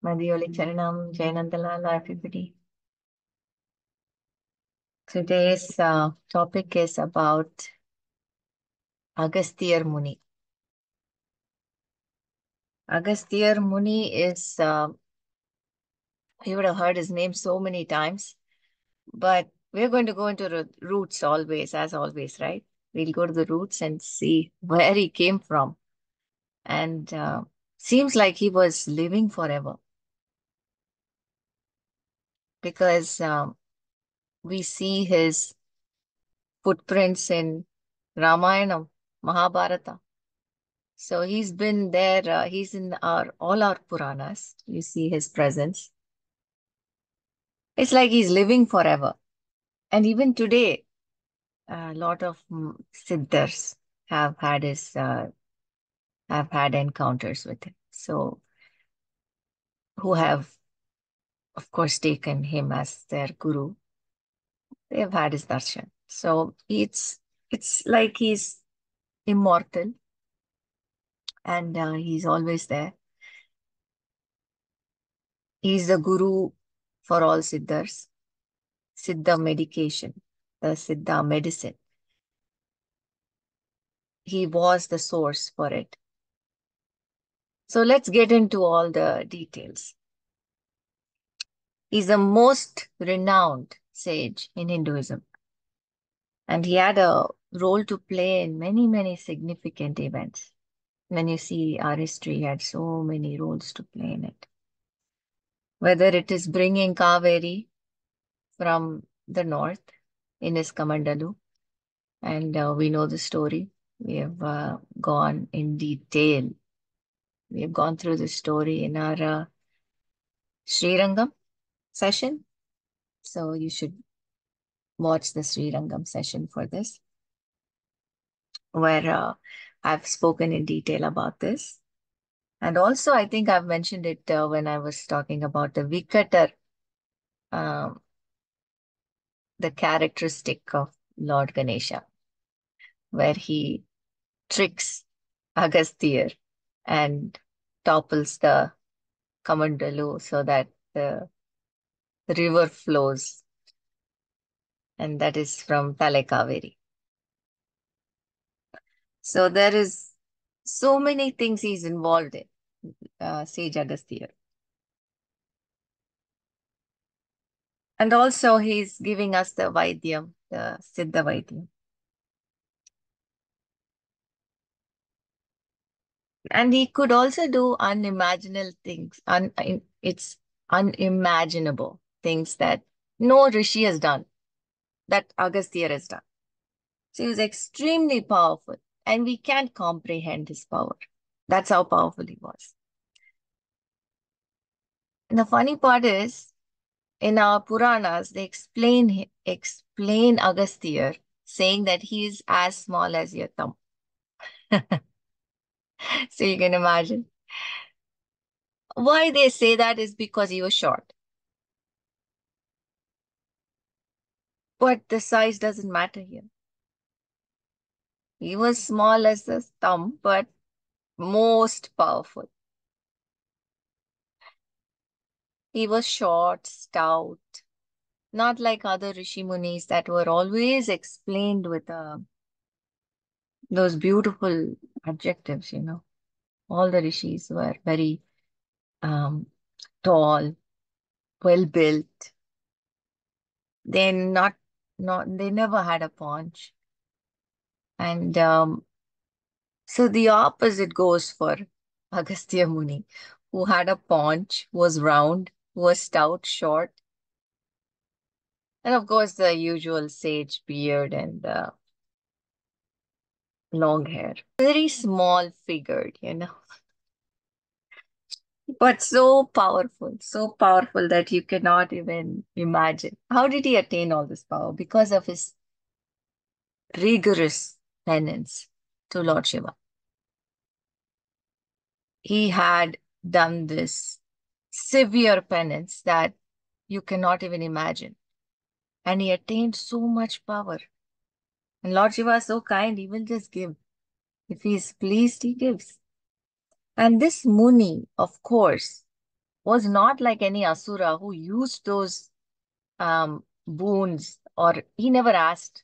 Mathioli Charanam, Jayanandalala, everybody. Today's topic is about Agastiyar Muni. Agastiyar Muni is, you would have heard his name so many times, but we're going to go into the roots always, as always, right? We'll go to the roots and see where he came from. And seems like he was living forever because we see his footprints in Ramayana, Mahabharata. So he's been there. He's in all our Puranas. You see his presence. It's like he's living forever. And even today, a lot of siddhars have had encounters with him. So who have, of course, taken him as their guru. They have had his darshan. So it's like he's immortal and he's always there. He's the guru for all siddhars. Siddha medication, the Siddha medicine. He was the source for it. So let's get into all the details. He's the most renowned sage in Hinduism. And he had a role to play in many, many significant events. When you see our history, he had so many roles to play in it. Whether it is bringing Kaveri from the north in his Kamandalu, and we know the story. We have gone in detail. We have gone through the story in our Srirangam session. So you should watch the Srirangam session for this, where I've spoken in detail about this. And also, I think I've mentioned it when I was talking about the Vikatar, um, the characteristic of Lord Ganesha, where he tricks Agastiyar and topples the Kamandalu so that the river flows, and that is from Tale Kaveri. So there is so many things he's involved in, Sage Agastya. And also he's giving us the Vaidyam, the Siddha Vaidyam. And he could also do unimaginable things. It's unimaginable things that no Rishi has done, that Agastya has done. So he was extremely powerful, and we can't comprehend his power. That's how powerful he was. And the funny part is, in our Puranas, they explain Agastya, saying that he is as small as your thumb. So you can imagine. Why they say that is because he was short. But the size doesn't matter here. He was small as the thumb, but most powerful. He was short, stout, not like other Rishi Munis that were always explained with those beautiful adjectives, you know. All the Rishis were very um, tall, well built. They they never had a paunch. And so the opposite goes for Agastya Muni, who had a paunch, was round, was stout, short, and of course the usual sage beard and long hair. Very small figured, you know, but so powerful that you cannot even imagine. How did he attain all this power? Because of his rigorous penance to Lord Shiva. He had done this severe penance that you cannot even imagine. And he attained so much power. And Lord Shiva is so kind, he will just give. If he is pleased, he gives. And this Muni, of course, was not like any asura who used those boons, or he never asked.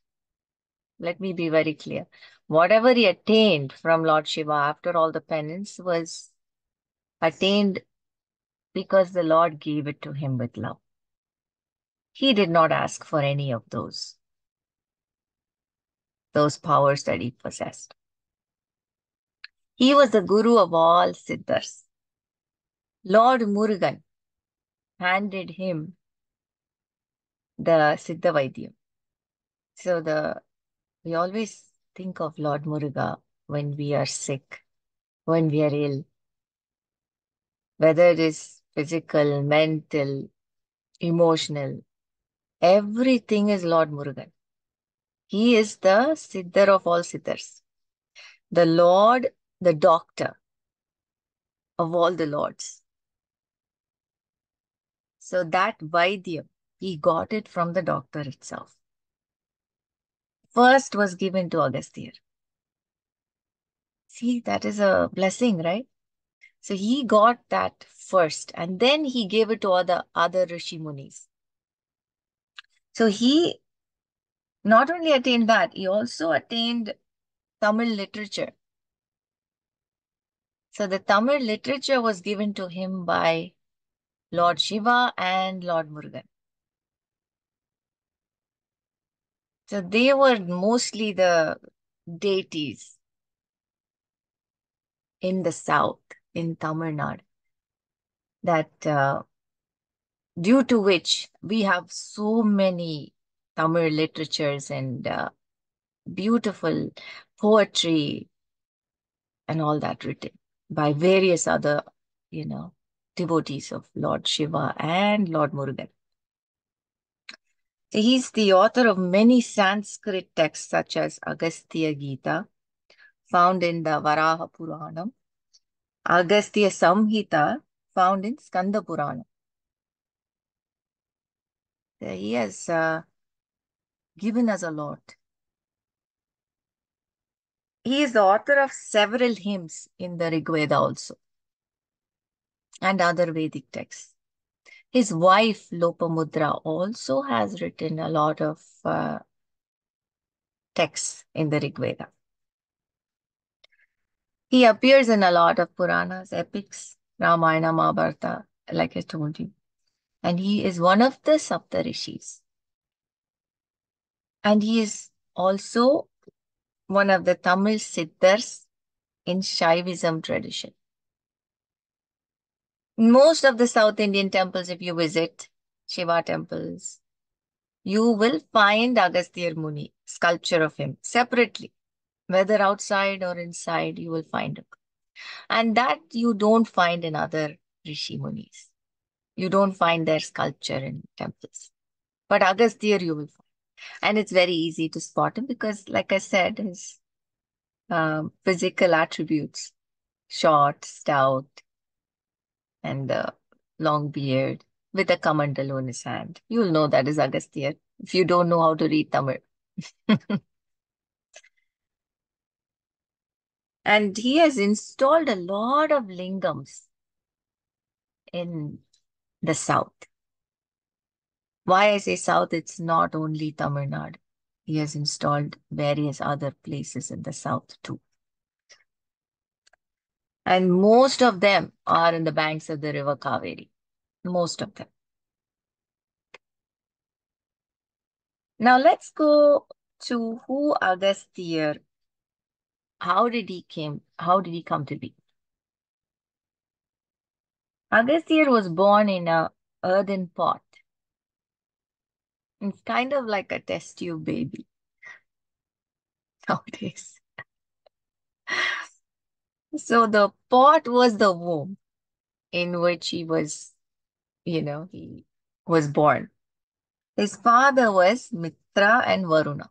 Let me be very clear. Whatever he attained from Lord Shiva after all the penance was attained because the Lord gave it to him with love. He did not ask for any of those powers that he possessed. He was the guru of all siddhas. Lord Murugan handed him the Siddha Vaidyam. So we always think of Lord Muruga when we are sick, when we are ill, whether it is physical, mental, emotional, everything is Lord Murugan. He is the Siddhar of all Siddhars, the Lord, the doctor of all the lords. So that Vaidyam, he got it from the doctor itself. First was given to Agastiyar. See, that is a blessing, right? So he got that first, and then he gave it to other Rishi Munis. So he not only attained that, he also attained Tamil literature. So the Tamil literature was given to him by Lord Shiva and Lord Murugan. So they were mostly the deities in the south, in Tamil Nadu, that due to which we have so many Tamil literatures and beautiful poetry and all that written by various other, devotees of Lord Shiva and Lord Murugan. So he's the author of many Sanskrit texts such as Agastya Gita, found in the Varaha Puranam, Agastya Samhita, found in Skanda Puranam. So he has given us a lot. He is the author of several hymns in the Rig Veda also and other Vedic texts. His wife, Lopamudra, also has written a lot of texts in the Rig Veda. He appears in a lot of Puranas, epics, Ramayana, Mahabharata, like I told you. And he is one of the Saptarishis. And he is also one of the Tamil Siddhars in Shaivism tradition. Most of the South Indian temples, if you visit, Shiva temples, you will find Agastya Muni, sculpture of him, separately. Whether outside or inside, you will find him. And that you don't find in other Rishi Munis. You don't find their sculpture in temples. But Agastya you will find. And it's very easy to spot him because, like I said, his physical attributes, short, stout, and long beard with a kamandal in his hand. You'll know that is Agastya if you don't know how to read Tamil. And he has installed a lot of lingams in the south. Why I say south, it's not only Tamil Nadu. He has installed various other places in the south too. And most of them are in the banks of the river Kaveri. Most of them. Now let's go to who Agastya, how did he come to be? Agastya was born in a earthen pot. It's kind of like a test tube baby nowadays. So the pot was the womb in which he was born. His father was Mitra and Varuna.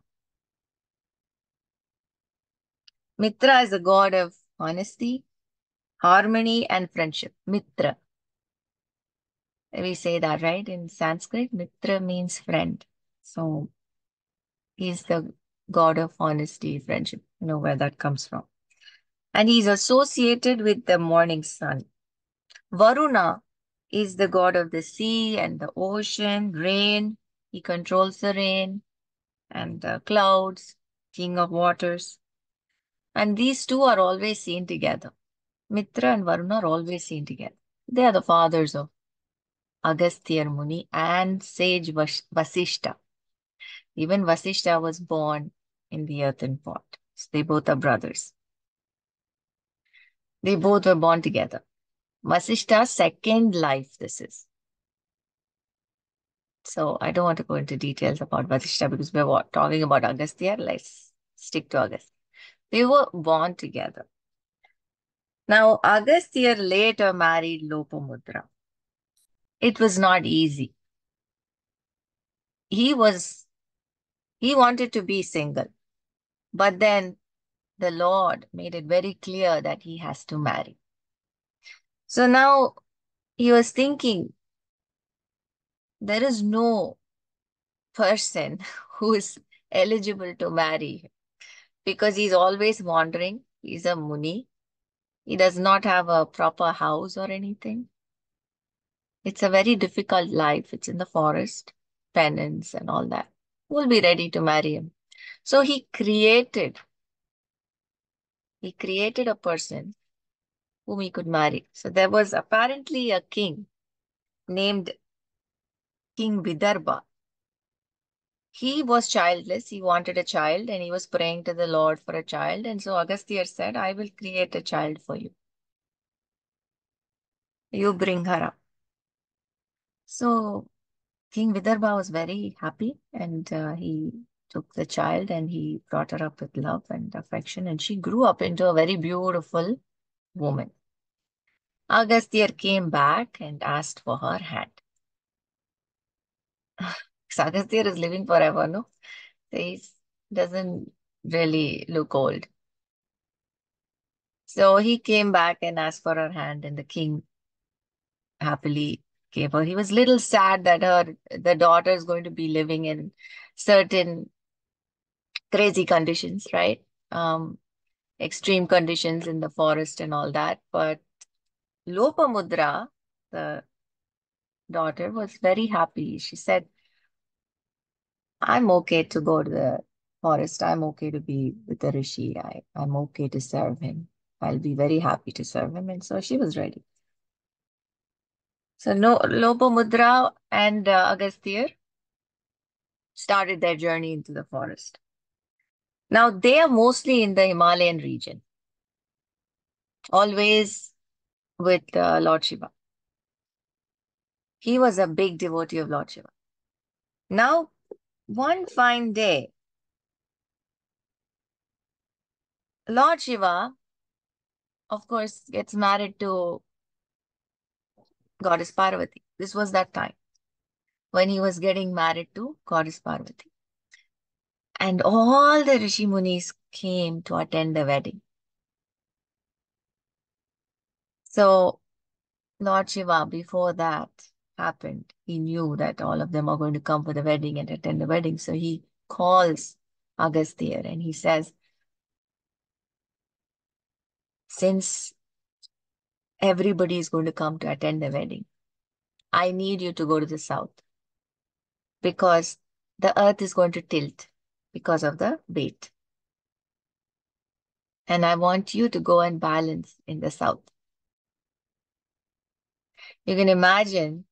Mitra is the god of honesty, harmony, and friendship. Mitra. We say that, right? In Sanskrit, Mitra means friend. So he's the god of honesty, friendship. You know where that comes from. And he's associated with the morning sun. Varuna Is the god of the sea and the ocean, rain. He controls the rain and the clouds, king of waters. And these two are always seen together. Mitra and Varuna are always seen together. They are the fathers of Agastya Muni and sage Vasishta. Even Vasishta was born in the earthen pot. So they both are brothers. They both were born together. Vasishta's second life, this is. So I don't want to go into details about Vasishta because we're talking about Agastya. Let's stick to Agastya. They were born together. Now, Agastya later married Lopamudra. It was not easy. He wanted to be single, but then the Lord made it very clear that he has to marry. So now he was thinking, there is no person who is eligible to marry him because he's always wandering. He's a Muni. He does not have a proper house or anything. It's a very difficult life. It's in the forest, penance and all that. Who will be ready to marry him? So he created a person whom he could marry. So there was apparently a king named King Vidarbha. He was childless. He wanted a child and he was praying to the Lord for a child. And so Agastya said, I will create a child for you. You bring her up. So King Vidarbha was very happy and he took the child and he brought her up with love and affection. And she grew up into a very beautiful woman. Agastya came back and asked for her hand. Agastya is living forever, no? He doesn't really look old. So he came back and asked for her hand, and the king happily gave her. He was a little sad that the daughter is going to be living in certain crazy conditions, right? Extreme conditions in the forest and all that. But Lopamudra, the daughter, was very happy. She said, I'm okay to go to the forest. I'm okay to be with the rishi. I'm okay to serve him. I'll be very happy to serve him. And so she was ready. So no, Lopamudra and Agastya started their journey into the forest. Now they are mostly in the Himalayan region, always with Lord Shiva. He was a big devotee of Lord Shiva. Now, one fine day, Lord Shiva, of course, gets married to Goddess Parvati. This was that time when he was getting married to Goddess Parvati. And all the Rishi Munis came to attend the wedding. So Lord Shiva, before that happened, he knew that all of them are going to come for the wedding and attend the wedding. So he calls Agastya and he says, since everybody is going to come to attend the wedding, I need you to go to the south because the earth is going to tilt because of the weight. And I want you to go and balance in the south. You can imagine,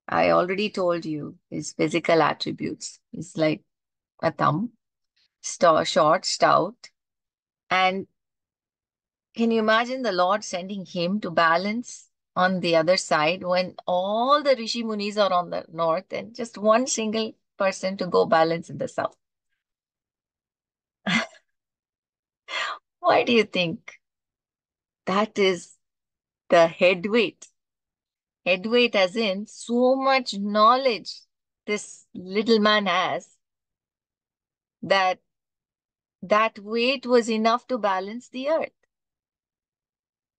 I already told you his physical attributes. He's like a thumb, short, stout. And can you imagine the Lord sending him to balance on the other side when all the Rishi Munis are on the north and just one single person to go balance in the south? Why do you think? That is the head weight. Head weight as in so much knowledge this little man has that that weight was enough to balance the earth.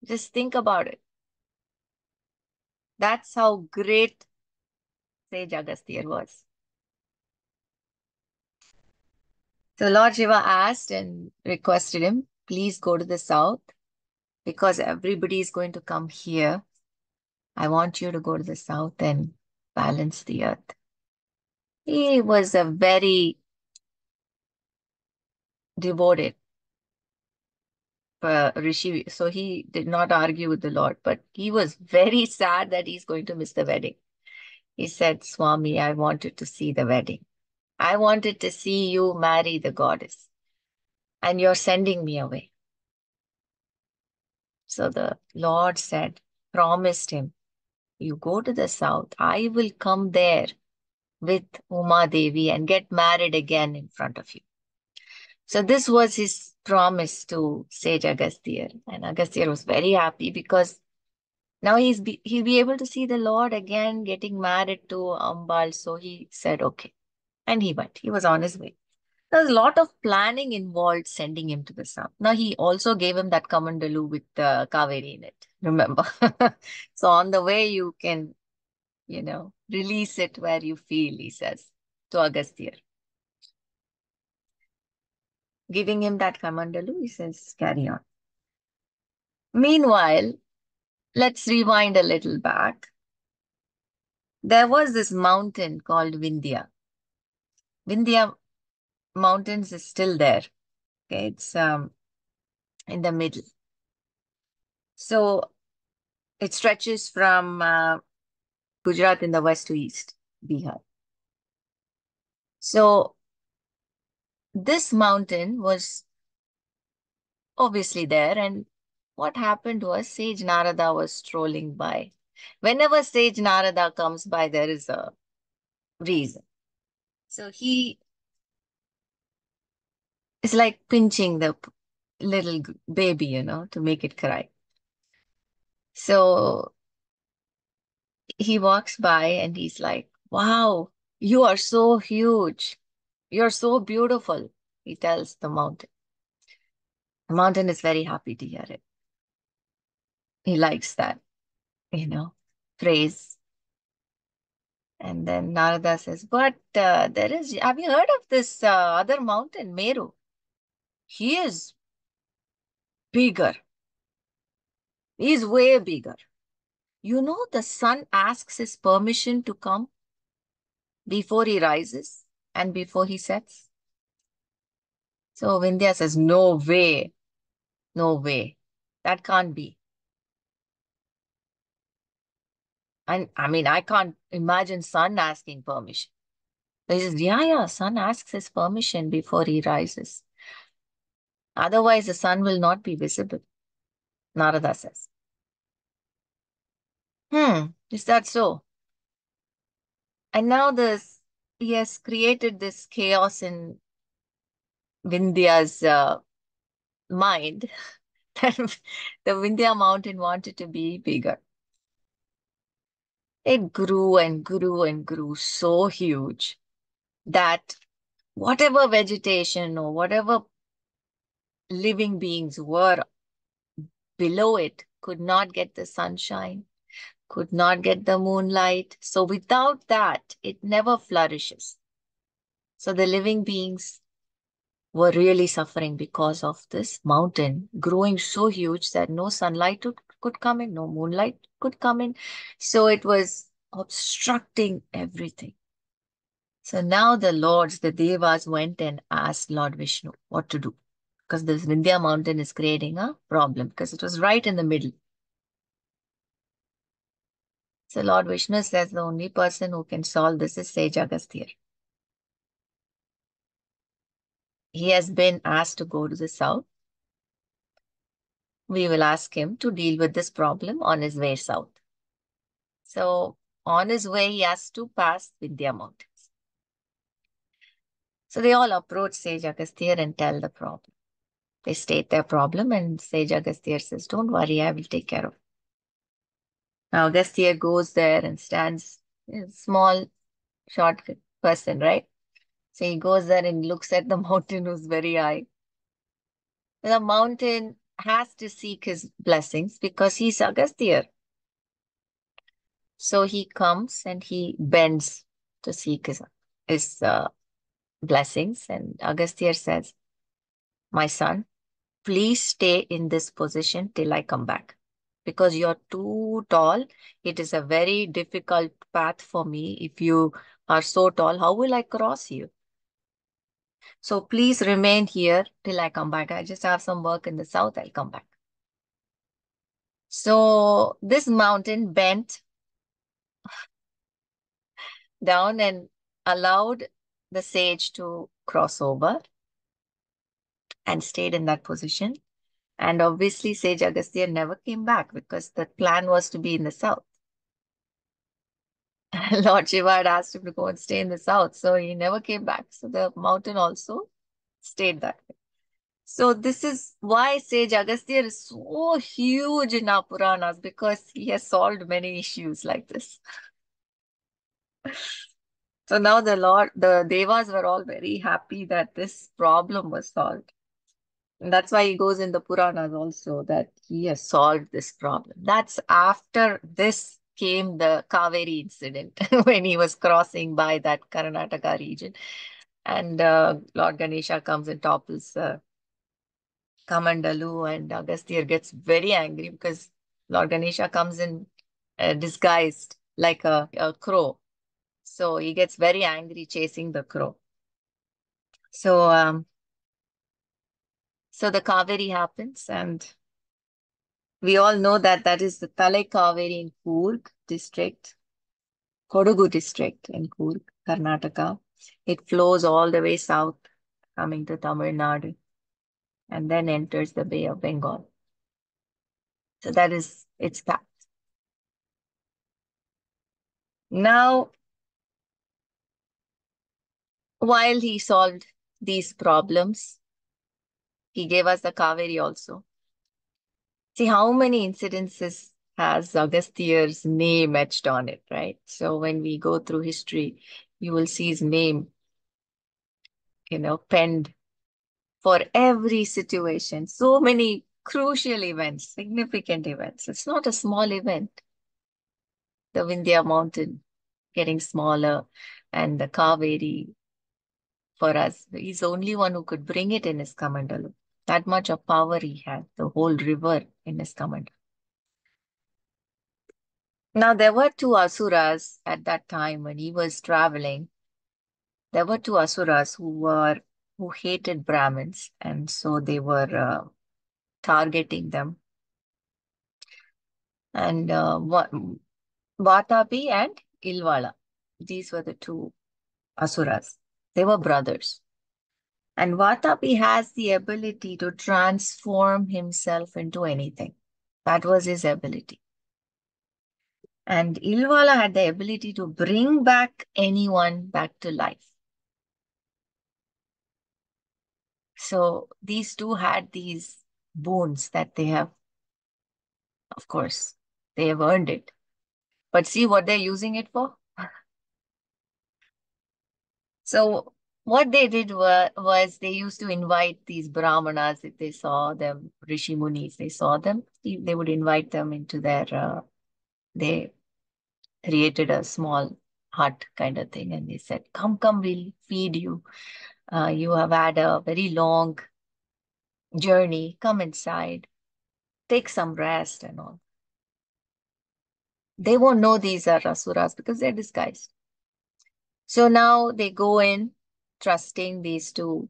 Just think about it. That's how great Sage Agastya was. So Lord Shiva asked and requested him, please go to the south because everybody is going to come here I want you to go to the south and balance the earth. He was a very devoted Rishi, so he did not argue with the Lord, but he was very sad that he's going to miss the wedding. He said, Swami, I wanted to see the wedding. I wanted to see you marry the goddess, and you're sending me away. So the Lord said, promised him, you go to the south, I will come there with Uma Devi and get married again in front of you. So this was his promise to Sage Agastya. And Agastya was very happy because now he'll be able to see the Lord again getting married to Ambal. So he said, okay. And he went. He was on his way. There's a lot of planning involved sending him to the south. Now he also gave him that kamandalu with Kaveri in it. Remember? So on the way you can, release it where you feel, he says to Agastya. Giving him that kamandalu, he says, carry on. Meanwhile, let's rewind a little back. There was this mountain called Vindhya. Vindhya Mountains is still there. Okay, it's in the middle. So it stretches from Gujarat in the west to east, Bihar. So this mountain was obviously there, and what happened was Sage Narada was strolling by. Whenever Sage Narada comes by, there is a reason. So he is like pinching the little baby, to make it cry. So he walks by and he's like, wow, you are so huge. You're so beautiful, he tells the mountain. The mountain is very happy to hear it. He likes that, praise. And then Narada says, but have you heard of this other mountain, Meru? He is bigger. He's way bigger. The sun asks his permission to come before he rises and before he sets. So Vindhya says, no way, no way. That can't be. And I mean, I can't imagine sun asking permission. So he says, yeah, sun asks his permission before he rises. Otherwise, the sun will not be visible, Narada says. Is that so? And now he has created this chaos in Vindhya's mind that the Vindhya mountain wanted to be bigger. It grew and grew and grew so huge that whatever vegetation or whatever living beings were below it could not get the sunshine, could not get the moonlight. So without that, it never flourishes. So the living beings were really suffering because of this mountain growing so huge that no sunlight could come in, no moonlight could come in. So it was obstructing everything. So now the Devas went and asked Lord Vishnu what to do. Because this Vindhya mountain is creating a problem because it was right in the middle. So Lord Vishnu says the only person who can solve this is Sage Agastya. He has been asked to go to the south. We will ask him to deal with this problem on his way south. So on his way, he has to pass Vindhya mountains. So they all approach Sage Agastya and tell the problem. They state their problem and Sage Agastya says, don't worry, I will take care of it. Now Agastya goes there and stands, a small, short person, right? So he goes there and looks at the mountain who's very high. The mountain has to seek his blessings because he's Agastya. So he comes and he bends to seek his blessings. And Agastya says, my son, please stay in this position till I come back. because you're too tall. It is a very difficult path for me. If you are so tall, how will I cross you? So please remain here till I come back. I just have some work in the south. I'll come back. So this mountain bent down and allowed the sage to cross over and stayed in that position. And obviously, Sage Agastya never came back because the plan was to be in the south. Lord Shiva had asked him to go and stay in the south, so he never came back. So the mountain also stayed that way. So this is why Sage Agastya is so huge in our Puranas, because he has solved many issues like this. So now the Devas were all very happy that this problem was solved. And that's why he goes in the Puranas also, that he has solved this problem. That's after this came the Kaveri incident when he was crossing by that Karnataka region. And Lord Ganesha comes and topples Kamandalu, and Agastya gets very angry because Lord Ganesha comes in disguised like a crow. So he gets very angry chasing the crow. So so the Kaveri happens, and we all know that that is the Talai Kaveri in Coorg district, Kodagu district in Coorg, Karnataka. It flows all the way south, coming to Tamil Nadu, and then enters the Bay of Bengal. So that is its path. Now, while he solved these problems, he gave us the Kaveri also. See how many incidences has Agastiyar's name etched on it, right? So when we go through history, you will see his name, penned for every situation. So many crucial events, significant events. It's not a small event. The Vindhya mountain getting smaller, and the Kaveri for us. He's the only one who could bring it in his Kamandalu. That much of power he had, the whole river in his Kamandalu. Now, there were two asuras at that time when he was traveling. There were two asuras who hated Brahmins, and so they were targeting them. And Vathapi and Ilvala. These were the two asuras. They were brothers. And Vathapi has the ability to transform himself into anything. That was his ability. And Ilvala had the ability to bring back anyone back to life. So these two had these boons that they have, of course, they have earned it. But see what they're using it for? So what they did was they used to invite these brahmanas, if they saw them, Rishi Munis, they saw them, they would invite them into they created a small hut kind of thing. And they said, come, we'll feed you. You have had a very long journey. Come inside, take some rest and all. They won't know these are asuras because they're disguised. So now they go in, trusting these two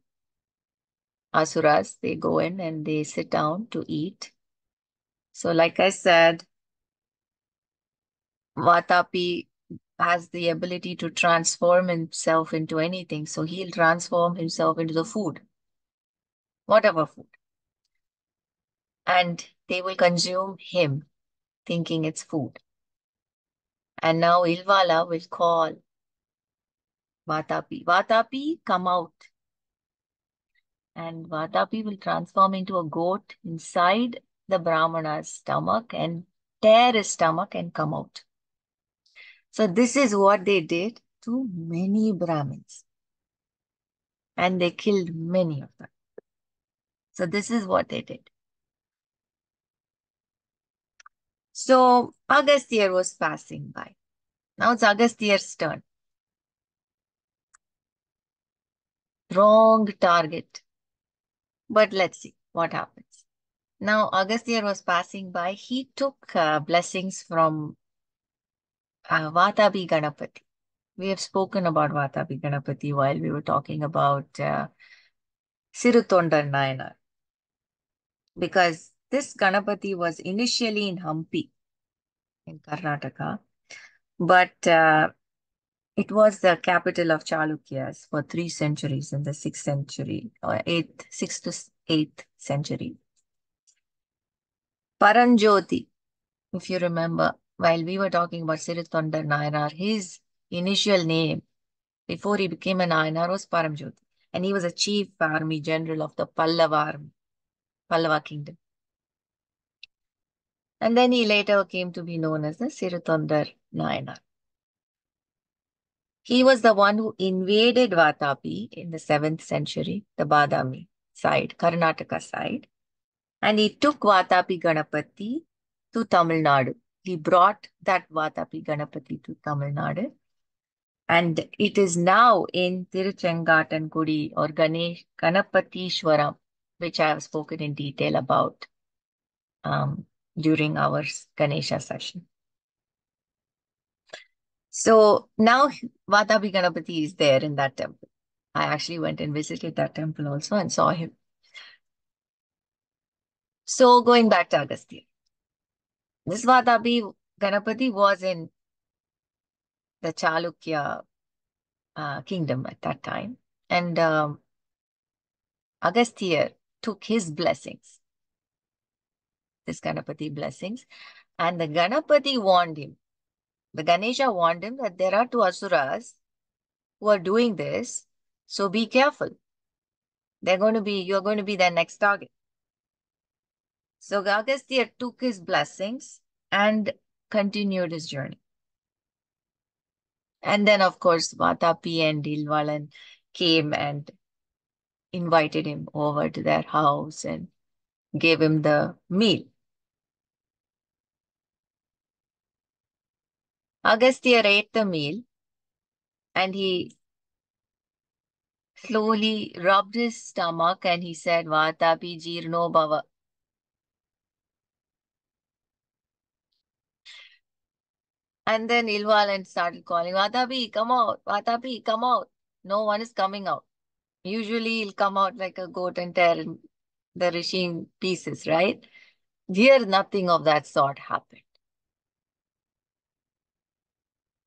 asuras. They go in and they sit down to eat. So like I said, Vatapi has the ability to transform himself into anything. So he'll transform himself into the food, whatever food. And they will consume him, thinking it's food. And now Ilvala will call Vatapi, Vatapi, come out. And Vatapi will transform into a goat inside the Brahmana's stomach and tear his stomach and come out. So this is what they did to many Brahmins. And they killed many of them. So this is what they did. So Agastya was passing by. Now it's Agastya's turn. Wrong target. But let's see what happens. Now, Agastya was passing by. He took blessings from Vathapi Ganapati. We have spoken about Vathapi Ganapati while we were talking about Sirutondar Nayanar. Because this Ganapati was initially in Hampi in Karnataka, but it was the capital of Chalukyas for 3 centuries in the 6th century or 6th to 8th century. Paranjoti, if you remember, while we were talking about Sirutondar Nayanar, his initial name before he became an Nayanar was Paramjoti. And he was a chief army general of the Pallava kingdom. And then he later came to be known as the Sirutondar Nayanar. He was the one who invaded Vathapi in the 7th century, the Badami side, Karnataka side. And he took Vathapi Ganapati to Tamil Nadu. He brought that Vathapi Ganapati to Tamil Nadu. And it is now in Tiruchengathankudi or Ganapatishwaram, which I have spoken in detail about during our Ganesha session. So now Vathapi Ganapati is there in that temple. I actually went and visited that temple also and saw him. So going back to Agastya. This Vathapi Ganapati was in the Chalukya kingdom at that time. And Agastya took his blessings, this Ganapati blessings, and the Ganapati warned him. The Ganesha warned him that there are 2 asuras who are doing this, so be careful. You're going to be their next target. So Agastya took his blessings and continued his journey. And then, of course, Vathapi and Ilvala came and invited him over to their house and gave him the meal. Agastya ate the meal and he slowly rubbed his stomach and he said, Vathapi jirno bhava. And then Ilvala started calling, Vathapi, come out. Vathapi, come out. No one is coming out. Usually he'll come out like a goat and tear the rishi in pieces, right? Here, nothing of that sort happened.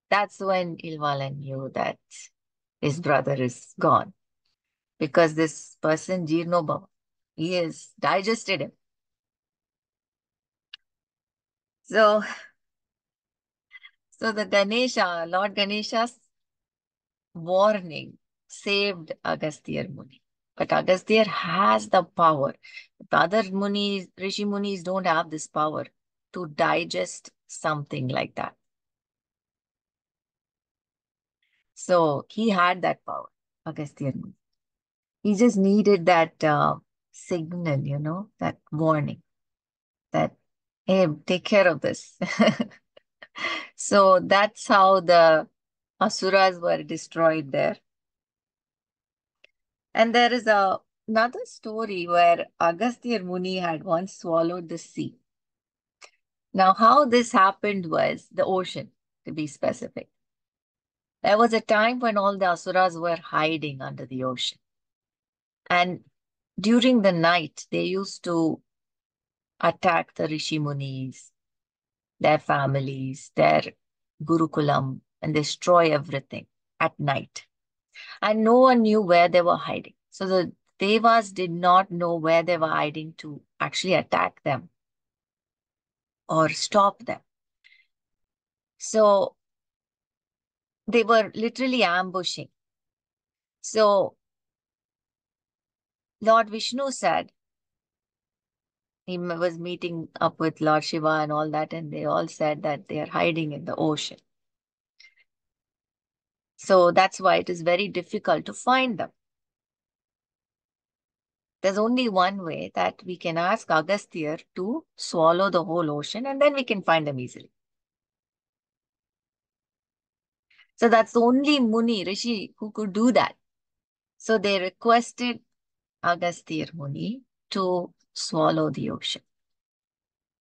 That's when Ilvala knew that his brother is gone. Because this person, Jirno Bhava, he has digested him. So the Ganesha, Lord Ganesha's warning saved Agastya Muni. But Agastya has the power. The other Munis, Rishi Munis don't have this power to digest something like that. So he had that power, Agastya Muni. He just needed that signal, that warning that, hey, take care of this. So that's how the asuras were destroyed there. And there is another story where Agastya Muni had once swallowed the sea. Now, how this happened was the ocean, to be specific. There was a time when all the asuras were hiding under the ocean. And during the night, they used to attack the Rishi Munis, their families, their Gurukulam, and destroy everything at night. And no one knew where they were hiding. So the Devas did not know where they were hiding to actually attack them or stop them. So they were literally ambushing. So Lord Vishnu said, he was meeting up with Lord Shiva and all that, and they all said that they are hiding in the ocean. So that's why it is very difficult to find them. There's only one way, that we can ask Agastya to swallow the whole ocean and then we can find them easily. So that's the only Muni, Rishi, who could do that. So they requested Agastya Muni to swallow the ocean.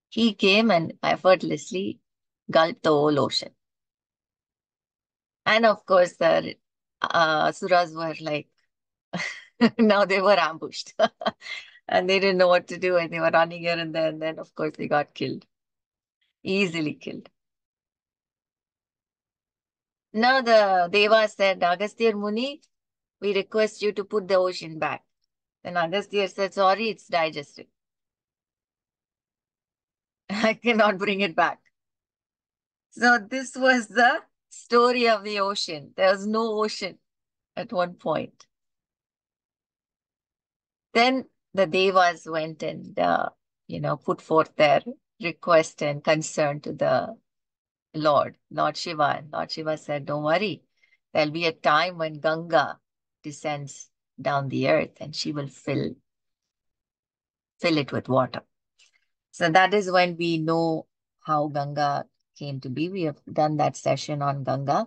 He came and effortlessly gulped the whole ocean. And of course, the asuras were like, now they were ambushed. And they didn't know what to do, and they were running here and there. And then, of course, they got killed, easily killed. Now the Deva said, Agastya Muni, we request you to put the ocean back. Then Agastya said, sorry, it's digested. I cannot bring it back. So this was the story of the ocean. There was no ocean at one point. Then the Devas went and, put forth their request and concern to the Lord Shiva. And Lord Shiva said, don't worry. There'll be a time when Ganga descends down the earth and she will fill it with water. So that is when we know how Ganga came to be. We have done that session on Ganga,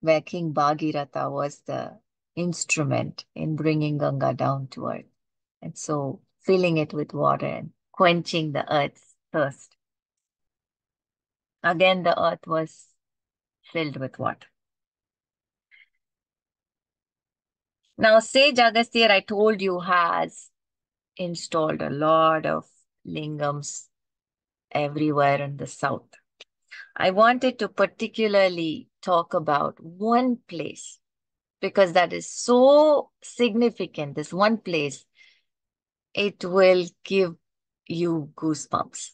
where King Bhagirath was the instrument in bringing Ganga down to earth. And so filling it with water and quenching the earth's thirst. Again, the earth was filled with water. Now, Sage Agastya, I told you, has installed a lot of lingams everywhere in the south. I wanted to particularly talk about one place because that is so significant. This one place, it will give you goosebumps.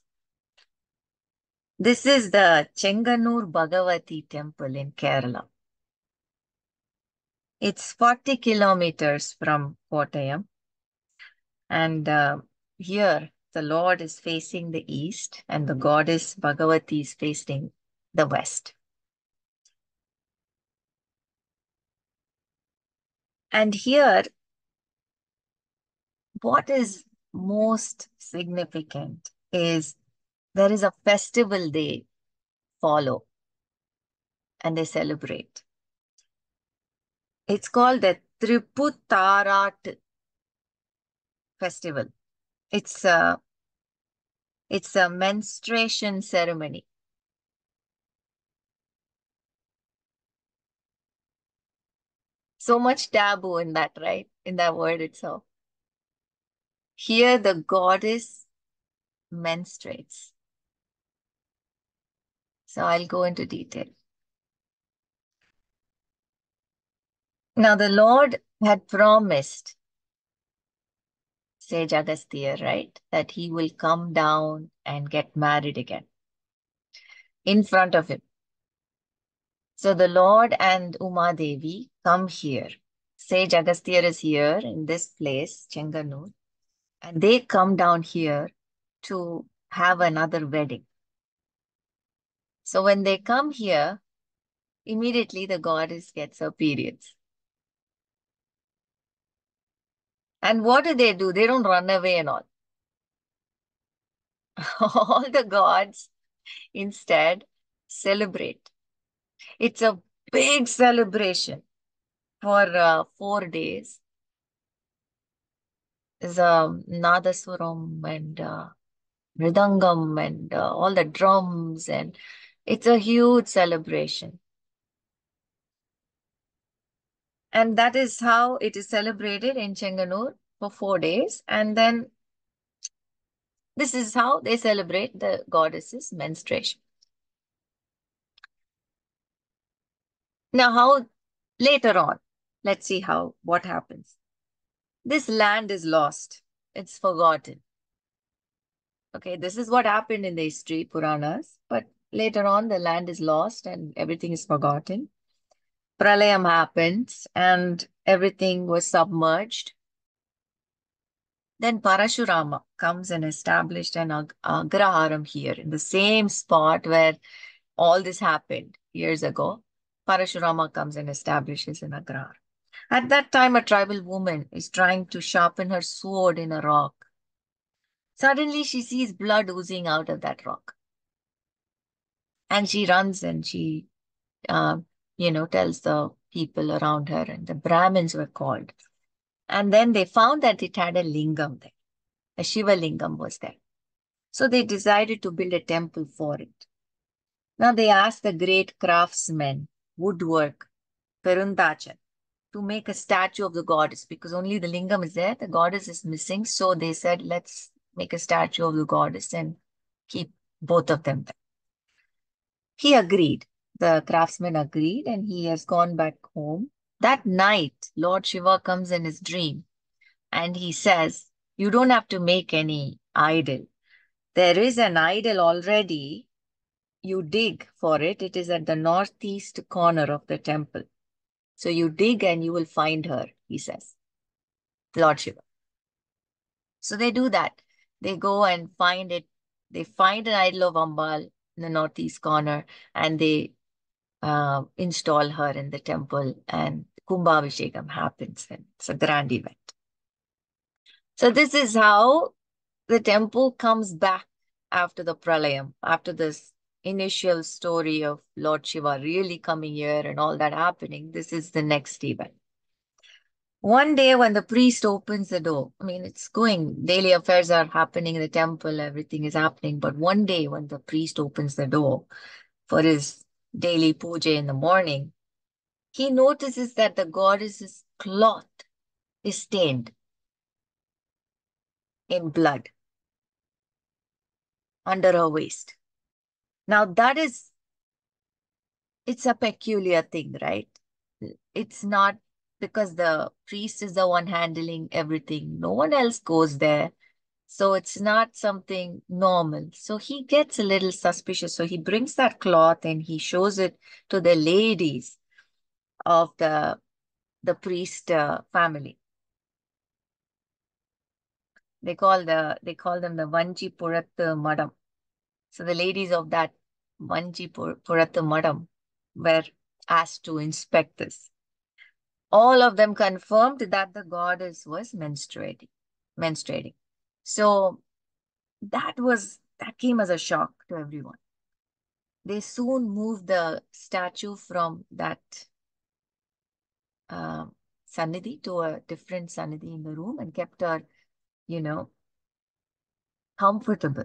This is the Chengannur Bhagavathy Temple in Kerala. It's 40 kilometers from Kottayam. And here, the Lord is facing the east and the goddess Bhagavathi is facing the west. And here, what is most significant is there is a festival they follow and they celebrate. It's called the Thriputharaatu festival. It's a menstruation ceremony. So much taboo in that, right? In that word itself. Here, the goddess menstruates. So I'll go into detail. Now, the Lord had promised Sage Agastya, right, that he will come down and get married again in front of him. So the Lord and Uma Devi come here. Sage Agastya is here in this place, Chengannur, and they come down here to have another wedding. So when they come here, immediately the goddess gets her periods. And what do? They don't run away and all. All the gods instead celebrate. It's a big celebration for 4 days. There's Nadaswaram and Mridangam and all the drums, and it's a huge celebration. And that is how it is celebrated in Chengannur for 4 days. And then this is how they celebrate the goddess's menstruation. Now, how later on, let's see what happens. This land is lost. It's forgotten. Okay, this is what happened in the history Puranas, but later on the land is lost and everything is forgotten. Pralayam happens and everything was submerged. Then Parashurama comes and established an agraharam here in the same spot where all this happened years ago. Parashurama comes and establishes an agrahar. At that time, a tribal woman is trying to sharpen her sword in a rock. Suddenly, she sees blood oozing out of that rock. And she runs and she, tells the people around her, and the Brahmins were called. And then they found that it had a lingam there. A Shiva Lingam was there. So they decided to build a temple for it. Now they asked the great craftsmen, woodwork, Perundachan, to make a statue of the goddess because only the lingam is there, the goddess is missing. So they said, let's make a statue of the goddess and keep both of them there. He agreed. The craftsman agreed and he has gone back home. That night, Lord Shiva comes in his dream and he says, you don't have to make any idol. There is an idol already. You dig for it. It is at the northeast corner of the temple. So you dig and you will find her, he says, Lord Shiva. So they do that. They go and find it. They find an idol of Ambal in the northeast corner and they install her in the temple and Kumbhabhishekam happens and it's a grand event. So this is how the temple comes back after the Pralayam, after this initial story of Lord Shiva really coming here and all that happening. This is the next event. One day when the priest opens the door, I mean, it's going, daily affairs are happening in the temple, everything is happening. But one day when the priest opens the door for his daily puja in the morning, he notices that the goddess's cloth is stained in blood under her waist. Now it's a peculiar thing, right? It's not because the priest is the one handling everything. No one else goes there. So it's not something normal. So he gets a little suspicious. So he brings that cloth and he shows it to the ladies of the priest family. They call them the Vanchi Purathu Madam. So the ladies of that Vanchi Purathu Madam were asked to inspect this. All of them confirmed that the goddess was menstruating. So that came as a shock to everyone. They soon moved the statue from that Sannidhi to a different Sannidhi in the room and kept her, comfortable.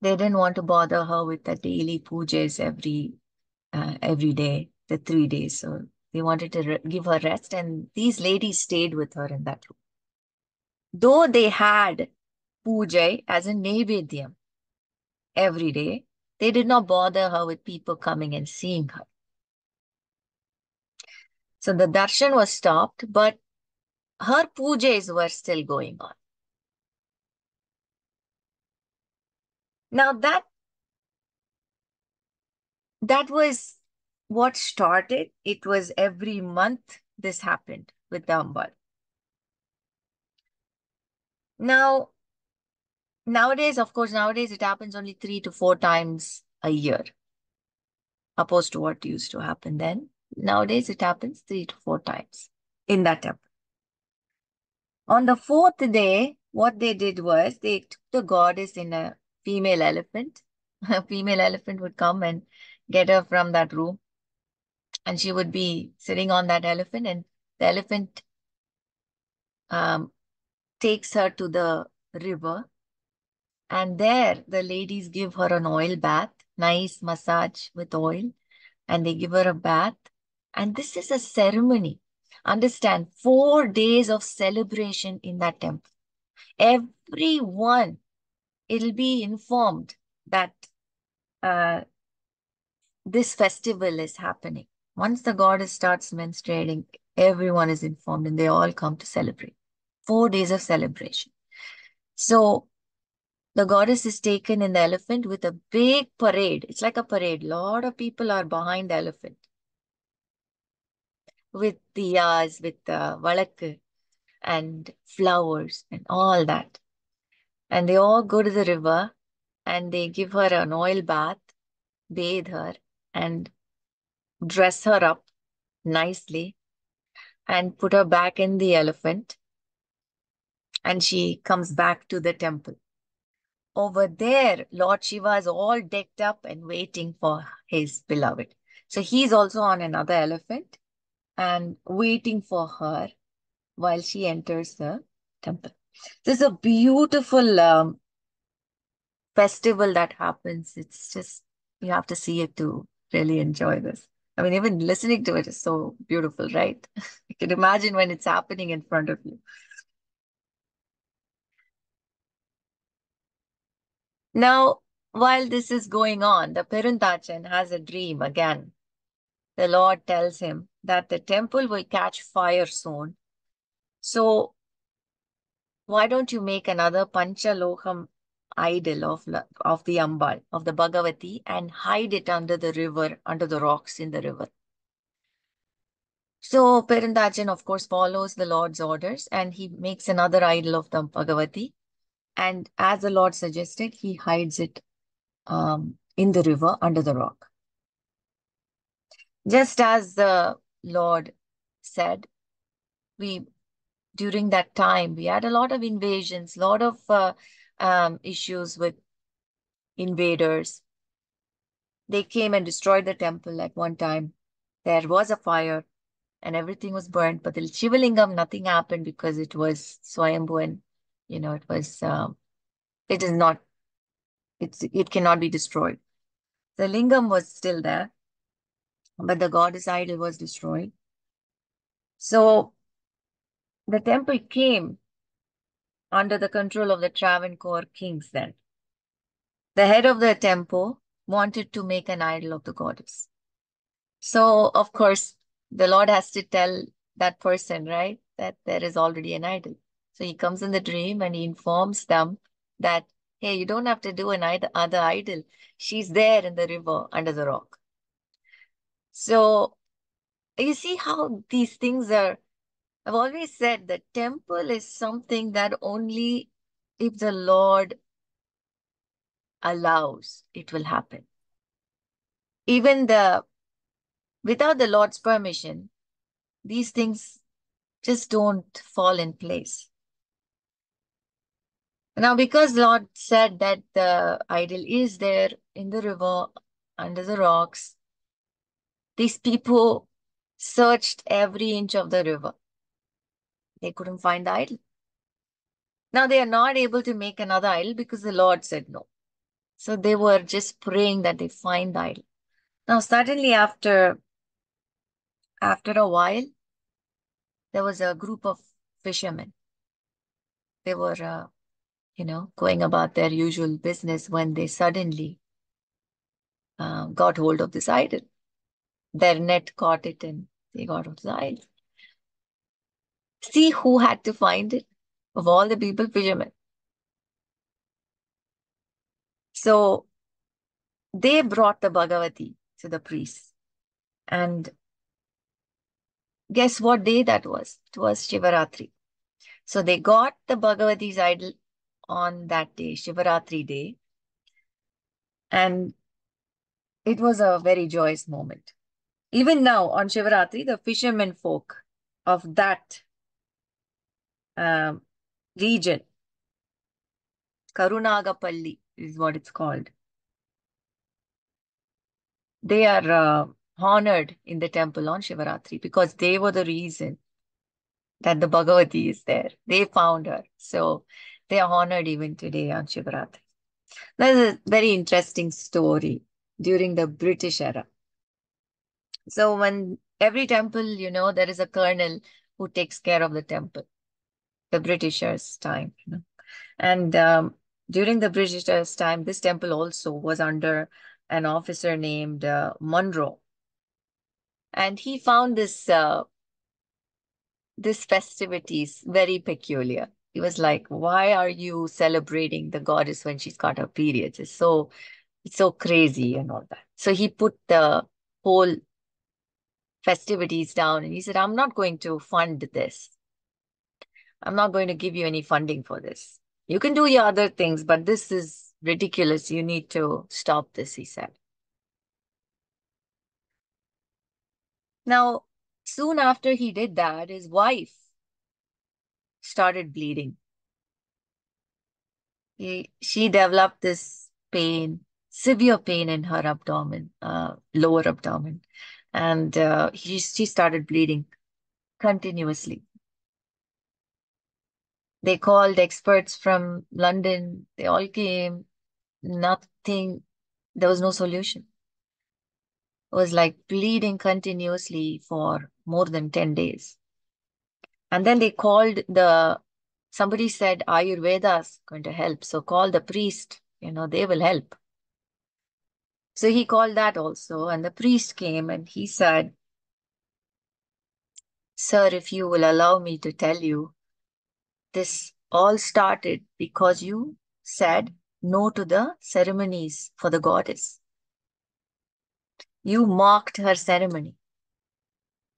They didn't want to bother her with the daily pujas every day, the 3 days. So they wanted to give her rest, and these ladies stayed with her in that room. Though they had puja as a naivedyam every day, they did not bother her with people coming and seeing her. So the darshan was stopped, but her pujas were still going on. Now that was what started. It was every month this happened with the Ambal. Now, nowadays it happens only 3 to 4 times a year, opposed to what used to happen then. Nowadays it happens 3 to 4 times in that temple. On the 4th day, what they did was they took the goddess in a female elephant. A female elephant would come and get her from that room, and she would be sitting on that elephant, and the elephant takes her to the river, and there the ladies give her an oil bath, nice massage with oil, and they give her a bath. And this is a ceremony. Understand, 4 days of celebration in that temple. Everyone, it'll be informed that this festival is happening. Once the goddess starts menstruating, everyone is informed and they all come to celebrate. 4 days of celebration. So the goddess is taken in the elephant with a big parade. It's like a parade. A lot of people are behind the elephant with diyas, with valakku and flowers and all that. And they all go to the river and they give her an oil bath, bathe her, and dress her up nicely and put her back in the elephant. And she comes back to the temple. Over there, Lord Shiva is all decked up and waiting for his beloved. So he's also on another elephant and waiting for her while she enters the temple. This is a beautiful festival that happens. It's just, you have to see it to really enjoy this. I mean, even listening to it is so beautiful, right? You can imagine when it's happening in front of you. Now, while this is going on, the Peruntachen has a dream again. The Lord tells him that the temple will catch fire soon. So why don't you make another Panchaloham idol of the Ambal, of the Bhagavathi, and hide it under the river, under the rocks in the river? So Perandajan, of course, follows the Lord's orders and he makes another idol of the Bhagavathi. And as the Lord suggested, he hides it in the river under the rock. Just as the Lord said, we during that time we had a lot of invasions, a lot of issues with invaders. They came and destroyed the temple at one time. There was a fire and everything was burnt. But the Shivalingam, nothing happened because it was Swayambhu and, it was, it is not, it cannot be destroyed. The Lingam was still there, but the goddess idol was destroyed. So the temple came under the control of the Travancore kings then. The head of the temple wanted to make an idol of the goddess. So, of course, the Lord has to tell that person, right, that there is already an idol. So he comes in the dream and he informs them that, hey, you don't have to do other idol. She's there in the river under the rock. So you see how these things are. I've always said the temple is something that only if the Lord allows, it will happen. Even without the Lord's permission, these things just don't fall in place. Now, because Lord said that the idol is there in the river, under the rocks, these people searched every inch of the river. They couldn't find the idol. Now, they are not able to make another idol because the Lord said no. So they were just praying that they find the idol. Now, suddenly after a while, there was a group of fishermen. They were, going about their usual business when they suddenly got hold of this idol. Their net caught it and they got hold of the idol. See who had to find it? Of all the people, fishermen. So they brought the Bhagavathi to the priests. And guess what day that was? It was Shivaratri. So they got the Bhagavathi's idol on that day, Shivaratri day. And it was a very joyous moment. Even now on Shivaratri, the fishermen folk of that um, region, Karunagapalli is what it's called. They are honored in the temple on Shivaratri because they were the reason that the Bhagavati is there. They found her. So they are honored even today on Shivaratri. That's a very interesting story during the British era. So when every temple, there is a colonel who takes care of the temple, the Britishers' time. And during the Britishers' time, this temple also was under an officer named Monroe. And he found this festivities very peculiar. He was like, why are you celebrating the goddess when she's got her periods? It's so crazy and all that. So he put the whole festivities down and he said, I'm not going to fund this. I'm not going to give you any funding for this. You can do your other things, but this is ridiculous. You need to stop this, he said. Now, soon after he did that, his wife started bleeding. She developed this pain, severe pain in her abdomen, lower abdomen, and she started bleeding continuously. They called experts from London. They all came. Nothing. There was no solution. It was like bleeding continuously for more than 10 days. And then they called somebody said Ayurveda's going to help. So call the priest, they will help. So he called that also. And the priest came and he said, "Sir, if you will allow me to tell you, this all started because you said no to the ceremonies for the goddess. You mocked her ceremony.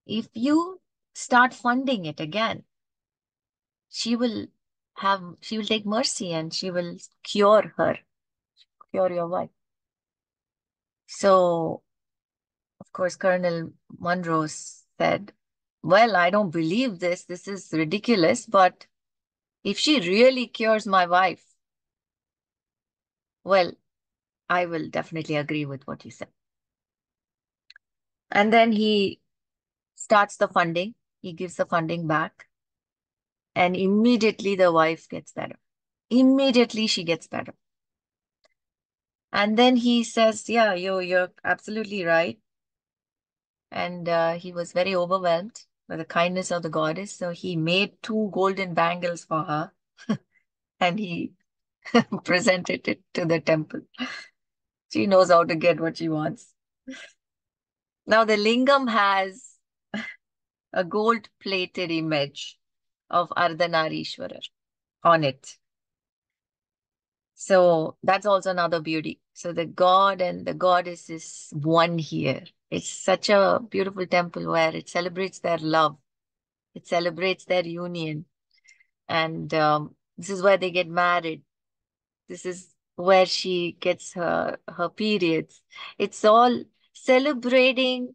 If you start funding it again, she will take mercy and she will cure your wife." So, of course, Colonel Monroe said, "Well, I don't believe this. This is ridiculous, but if she really cures my wife, well, I will definitely agree with what you said." And then he starts the funding. He gives the funding back, and immediately the wife gets better. Immediately she gets better. And then he says, "Yeah, you're absolutely right." And he was very overwhelmed by the kindness of the goddess. So he made 2 golden bangles for her and he presented it to the temple. She knows how to get what she wants. Now, the Lingam has a gold-plated image of Ardhanarishwarar on it. So that's also another beauty. So the god and the goddess is one here. It's such a beautiful temple where it celebrates their love. It celebrates their union. And this is where they get married. This is where she gets her periods. It's all celebrating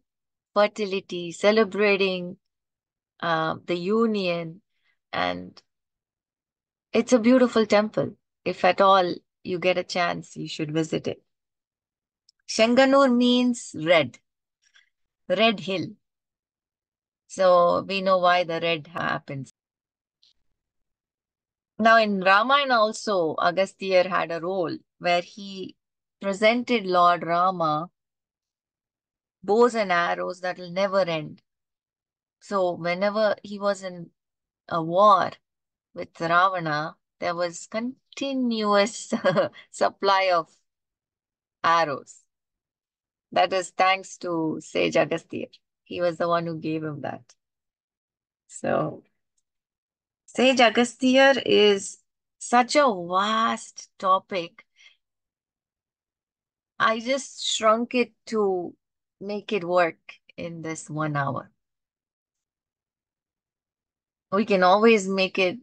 fertility, celebrating the union. And it's a beautiful temple. If at all you get a chance, you should visit it. Chengannur means red hill. So we know why the red happens. Now in Ramayana also, Agastiyar had a role where he presented Lord Rama bows and arrows that will never end. So whenever he was in a war with Ravana, there was continuous supply of arrows. That is thanks to Sage Agastya. He was the one who gave him that. So Sage Agastya is such a vast topic. I just shrunk it to make it work in this 1 hour. We can always make it,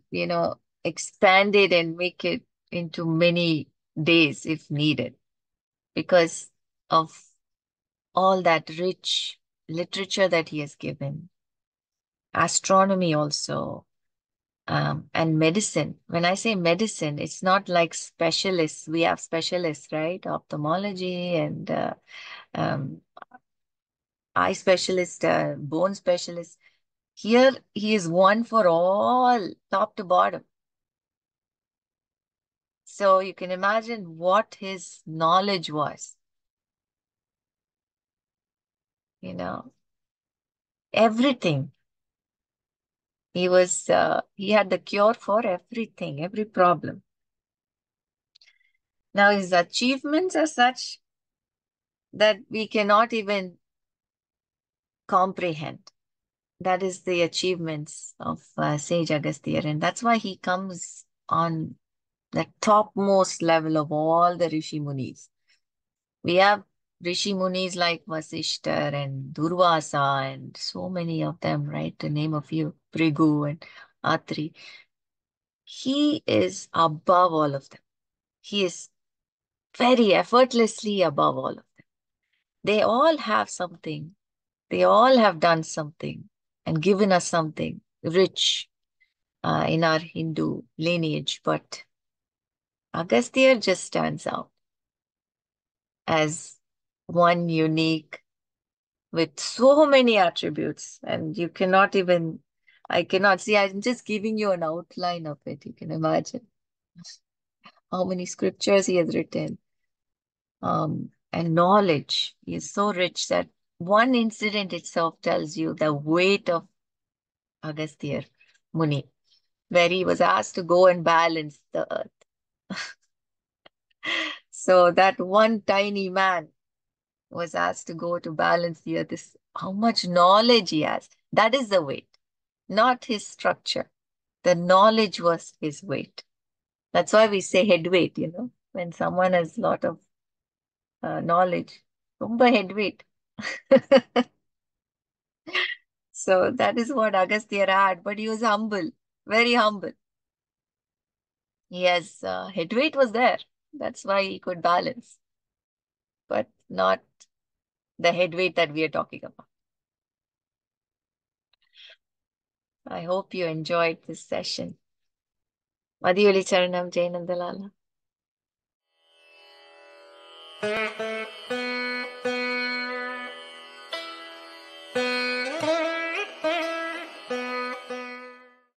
expand it and make it into many days if needed because of all that rich literature that he has given, astronomy also, and medicine. When I say medicine, it's not like specialists. We have specialists, right? Ophthalmology and um, eye specialist, bone specialist. Here, he is one for all, top to bottom. So you can imagine what his knowledge was. Everything. He had the cure for everything, every problem. Now, his achievements are such that we cannot even comprehend. That is the achievements of Sage Agastya, and that's why he comes on the topmost level of all the Rishi Munis. We have Rishi Munis like Vasishtar and Durvasa and so many of them, right? To name a few, Brigu and Atri. He is above all of them. He is very effortlessly above all of them. They all have something. They all have done something and given us something rich in our Hindu lineage. But Agastya just stands out as one unique with so many attributes, and you cannot even I cannot see. I'm just giving you an outline of it. You can imagine how many scriptures he has written. And knowledge. He is so rich that one incident itself tells you the weight of Agastya Muni, where he was asked to go and balance the earth. So that one tiny man was asked to go to balance the earth. This, how much knowledge he has. That is the weight, not his structure. The knowledge was his weight. That's why we say head weight, when someone has a lot of knowledge. Rumba head weight. So that is what Agastya had, but he was humble, very humble. Yes, head weight was there. That's why he could balance, but not the head weight that we are talking about. I hope you enjoyed this session. Madhioli Charanam, Jai Nandalala.